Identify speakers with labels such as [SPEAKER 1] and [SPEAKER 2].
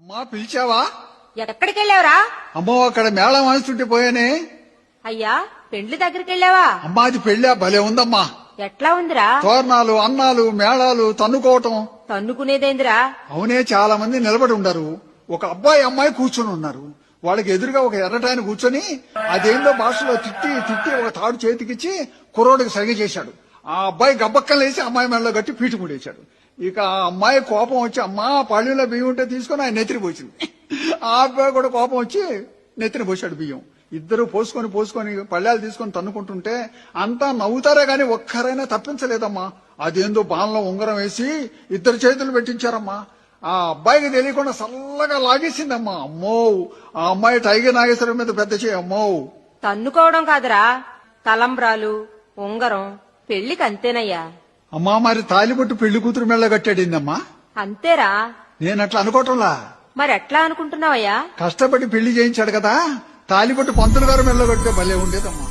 [SPEAKER 1] అమ్మా పిలిచావా?
[SPEAKER 2] ఎక్కడికి వెళ్ళావురా?
[SPEAKER 1] అమ్మో అక్కడ మేళం వాయిస్తుంటే పోయానే.
[SPEAKER 2] అయ్యా పెండ్లి దగ్గరికి వెళ్ళావా?
[SPEAKER 1] అమ్మా అది పెళ్ళా భలే ఉందమ్మా.
[SPEAKER 2] ఎట్లా ఉందిరా?
[SPEAKER 1] తోరణాలు అన్నాలు మేళాలు తన్నుకోవటం.
[SPEAKER 2] తన్నుకునేదేందిరా?
[SPEAKER 1] అవునే చాలా మంది నిలబడి ఉండరు. ఒక అబ్బాయి అమ్మాయి కూర్చొని ఉన్నారు. వాళ్ళకి ఎదురుగా ఒక ఎర్రటాయన కూర్చొని అదేందో భాషలో తిట్టి తిట్టి ఒక తాడు చేతికిచ్చి కుర్రోడికి సరిగ చేశాడు. ఆ అబ్బాయి గబ్బక్కలు లేచి అమ్మాయి మెడలో గట్టి పీటు ముడేశాడు. ఇక ఆ అమ్మాయి కోపం వచ్చి అమ్మా పళ్ళులో బియ్యం ఉంటే తీసుకొని ఆయన నెత్తిని పోసింది. ఆ అబ్బాయి కూడా కోపం వచ్చి నెత్తిని పోశాడు బియ్యం. ఇద్దరు పోసుకొని పళ్ళాలు తీసుకొని తన్నుకుంటుంటే అంతా నవ్వుతారే గాని ఒక్కరైనా తప్పించలేదమ్మా. అదేందో బాణలో ఉంగరం వేసి ఇద్దరు చేతులు పెట్టించారమ్మా. ఆ అబ్బాయికి తెలియకుండా చల్లగా లాగేసిందమ్మా. అమ్మో ఆ అమ్మాయి టైగర్ నాగేశ్వరం మీద పెద్ద చేయి. అమ్మో
[SPEAKER 2] తన్నుకోవడం కాదురా, తలంబ్రాలు ఉంగరం పెళ్లికి అంతేనయ్యా.
[SPEAKER 1] అమ్మా మరి తాలిబొట్టు పెళ్లి కూతురు మెళ్ళ కట్టాడిందమ్మా.
[SPEAKER 2] అంతేరా.
[SPEAKER 1] నేనట్లా అనుకోవటంలా.
[SPEAKER 2] మరి ఎట్లా అనుకుంటున్నావయ్యా?
[SPEAKER 1] కష్టపడి పెళ్లి చేయించాడు కదా, తాలిబొట్టు పంతులు గారు మెళ్ళ కడితే భలే ఉండేదమ్మా.